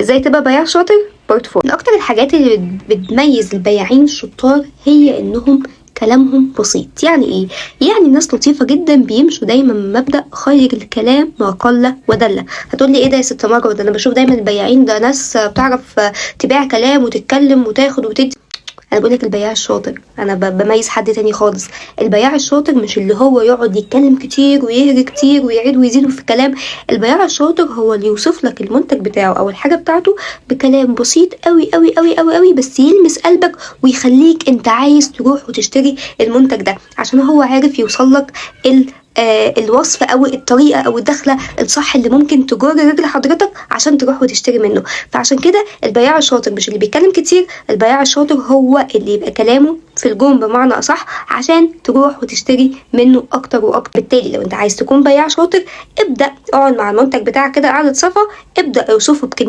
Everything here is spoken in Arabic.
ازاي تبقى بياع شاطر بارت 4. من اكتر الحاجات اللي بتميز البياعين الشطار هي انهم كلامهم بسيط. يعني ايه؟ يعني ناس لطيفة جدا بيمشوا دايما من مبدأ خير الكلام ما قل ودل. هتقولي ايه ده يا ست مروة؟ ده انا بشوف دايما البياعين ده ناس بتعرف تبيع كلام وتتكلم وتاخد وتدي. انا بقولك البياع الشاطر، انا بميز حد تاني خالص. البياع الشاطر مش اللي هو يقعد يتكلم كتير ويهري كتير ويعيد ويزيد في الكلام. البياع الشاطر هو اللي يوصف لك المنتج بتاعه او الحاجه بتاعته بكلام بسيط قوي قوي قوي قوي قوي، بس يلمس قلبك ويخليك انت عايز تروح وتشتري المنتج ده، عشان هو عارف يوصل لك الوصف او الطريقه او الدخله الصح اللي ممكن تجر رجل حضرتك عشان تروح وتشتري منه. فعشان كده البياع الشاطر مش اللي بيتكلم كتير، البياع الشاطر هو اللي يبقى كلامه في الجون بمعنى اصح عشان تروح وتشتري منه اكتر واكتر. بالتالي لو انت عايز تكون بياع شاطر، ابدا اقعد مع المنتج بتاعك كده قعده صفا، ابدا اوصفه بكلمه